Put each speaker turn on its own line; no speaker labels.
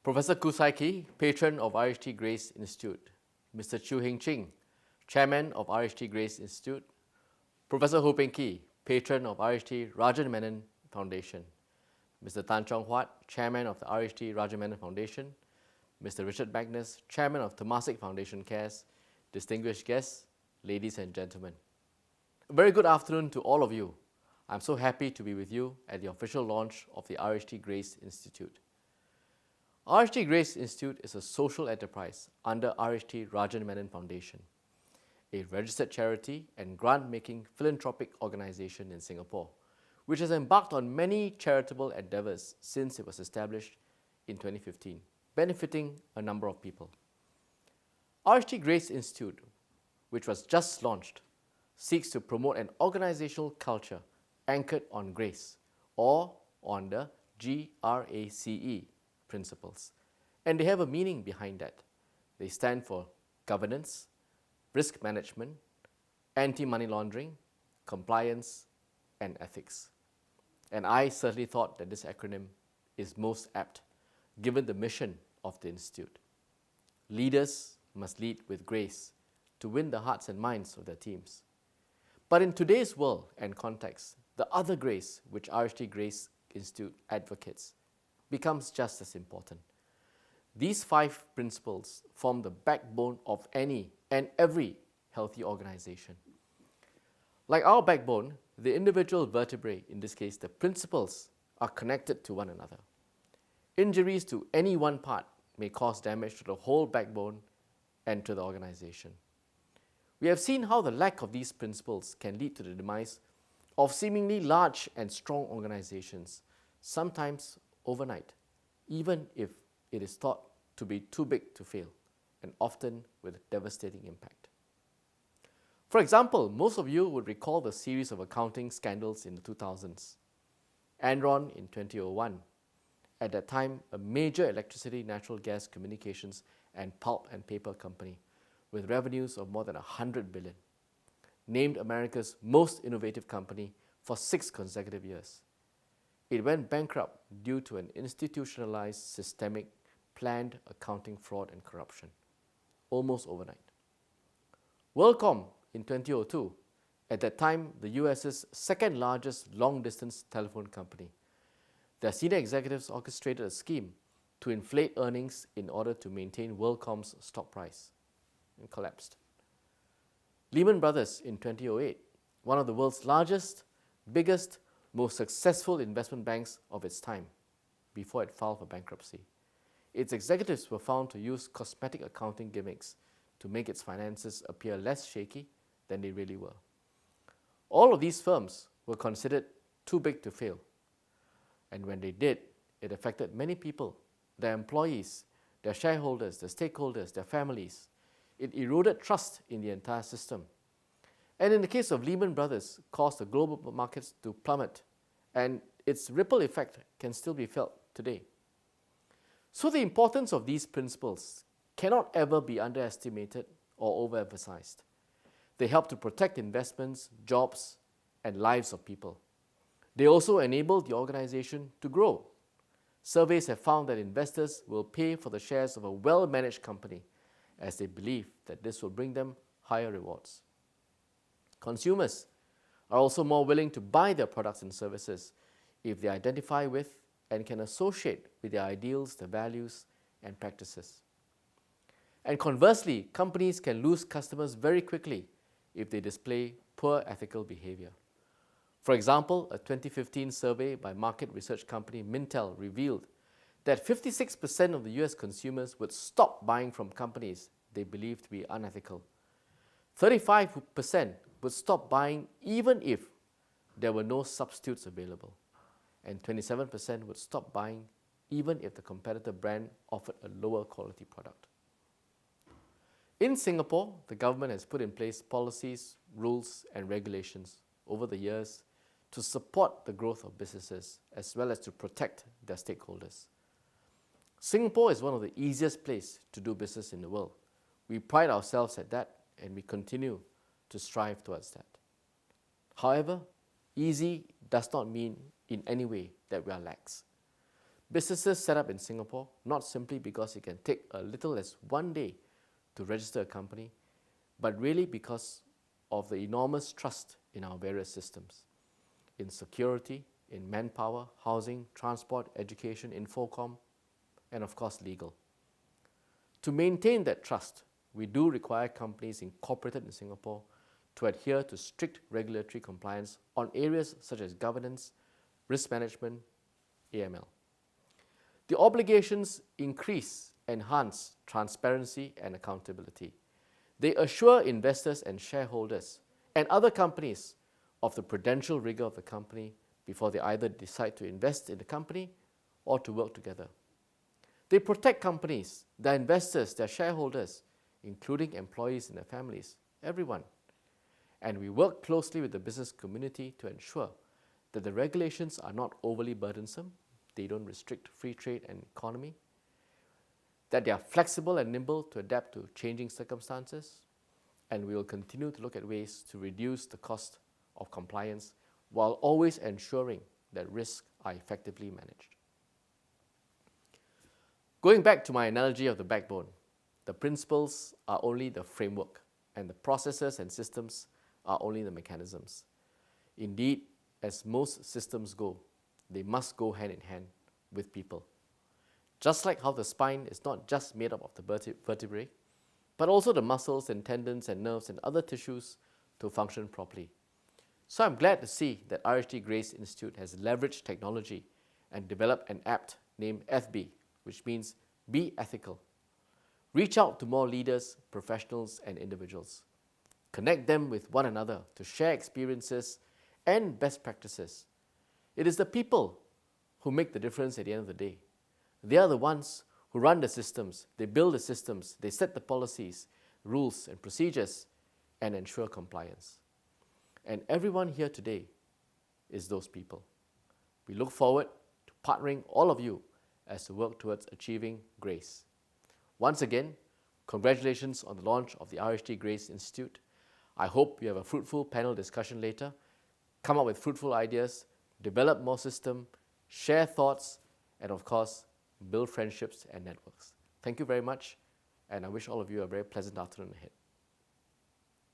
Professor Kusai, patron of RHT Grace Institute, Mr. Chu Heng Ching, chairman of RHT Grace Institute, Professor Ho Peng Ki, patron of RHT Rajan Menon Foundation, Mr. Tan Chong Huat, chairman of the RHT Rajan Menon Foundation, Mr. Richard Magnus, chairman of Temasek Foundation Cares, distinguished guests, ladies and gentlemen. A very good afternoon to all of you. I'm so happy to be with you at the official launch of the RHT Grace Institute. RHT Grace Institute is a social enterprise under RHT Rajan Menon Foundation, a registered charity and grant-making philanthropic organization in Singapore, which has embarked on many charitable endeavors since it was established in 2015, benefiting a number of people. RHT Grace Institute, which was just launched, seeks to promote an organizational culture anchored on grace or on the G.R.A.C.E principles. And they have a meaning behind that. They stand for governance, risk management, anti-money laundering, compliance, and ethics. And I certainly thought that this acronym is most apt given the mission of the Institute. Leaders must lead with grace to win the hearts and minds of their teams. But in today's world and context, the other grace which RHT Grace Institute advocates becomes just as important. These 5 principles form the backbone of any and every healthy organization. Like our backbone, the individual vertebrae, in this case the principles, are connected to one another. Injuries to any one part may cause damage to the whole backbone and to the organization. We have seen how the lack of these principles can lead to the demise of seemingly large and strong organizations, sometimes overnight, even if it is thought to be too big to fail, and often with devastating impact. For example, most of you would recall the series of accounting scandals in the 2000s. Enron in 2001, at that time a major electricity, natural gas, communications, and pulp and paper company with revenues of more than 100 billion, named America's most innovative company for 6 consecutive years. It went bankrupt due to an institutionalized, systemic, planned accounting fraud and corruption, almost overnight. WorldCom in 2002, at that time the US's second largest long-distance telephone company. Their senior executives orchestrated a scheme to inflate earnings in order to maintain WorldCom's stock price, and collapsed. Lehman Brothers in 2008, one of the world's largest, biggest, most successful investment banks of its time, before it filed for bankruptcy. Its executives were found to use cosmetic accounting gimmicks to make its finances appear less shaky than they really were. All of these firms were considered too big to fail. And when they did, it affected many people, their employees, their shareholders, their stakeholders, their families. It eroded trust in the entire system. And in the case of Lehman Brothers, caused the global markets to plummet, and its ripple effect can still be felt today. So the importance of these principles cannot ever be underestimated or overemphasized. They help to protect investments, jobs, and lives of people. They also enable the organization to grow. Surveys have found that investors will pay for the shares of a well-managed company as they believe that this will bring them higher rewards. Consumers are also more willing to buy their products and services if they identify with and can associate with their ideals, their values, and practices. And conversely, companies can lose customers very quickly if they display poor ethical behavior. For example, a 2015 survey by market research company Mintel revealed that 56% of the US consumers would stop buying from companies they believed to be unethical. 35% would stop buying even if there were no substitutes available. And 27% would stop buying even if the competitor brand offered a lower quality product. In Singapore, the government has put in place policies, rules, and regulations over the years to support the growth of businesses as well as to protect their stakeholders. Singapore is one of the easiest places to do business in the world. We pride ourselves at that, and we continue to strive towards that. However, easy does not mean in any way that we are lax. Businesses set up in Singapore not simply because it can take a little as one day to register a company, but really because of the enormous trust in our various systems, in security, in manpower, housing, transport, education, infocom, and of course legal. To maintain that trust, we do require companies incorporated in Singapore to adhere to strict regulatory compliance on areas such as governance, risk management, AML. The obligations enhance transparency and accountability. They assure investors and shareholders and other companies of the prudential rigor of the company before they either decide to invest in the company or to work together. They protect companies, their investors, their shareholders, including employees and their families, everyone. And we work closely with the business community to ensure that the regulations are not overly burdensome, they don't restrict free trade and economy, that they are flexible and nimble to adapt to changing circumstances, and we will continue to look at ways to reduce the cost of compliance while always ensuring that risks are effectively managed. Going back to my analogy of the backbone, the principles are only the framework, and the processes and systems are only the mechanisms. Indeed, as most systems go, they must go hand in hand with people. Just like how the spine is not just made up of the vertebrae, but also the muscles and tendons and nerves and other tissues to function properly. So I'm glad to see that RHT Grace Institute has leveraged technology and developed an app named FB, which means Be Ethical. Reach out to more leaders, professionals, and individuals. Connect them with one another to share experiences and best practices. It is the people who make the difference at the end of the day. They are the ones who run the systems, they build the systems, they set the policies, rules, and procedures, and ensure compliance. And everyone here today is those people. We look forward to partnering all of you as we work towards achieving grace. Once again, congratulations on the launch of the RHT Grace Institute. I hope you have a fruitful panel discussion later, come up with fruitful ideas, develop more system, share thoughts, and of course, build friendships and networks. Thank you very much, and I wish all of you a very pleasant afternoon ahead.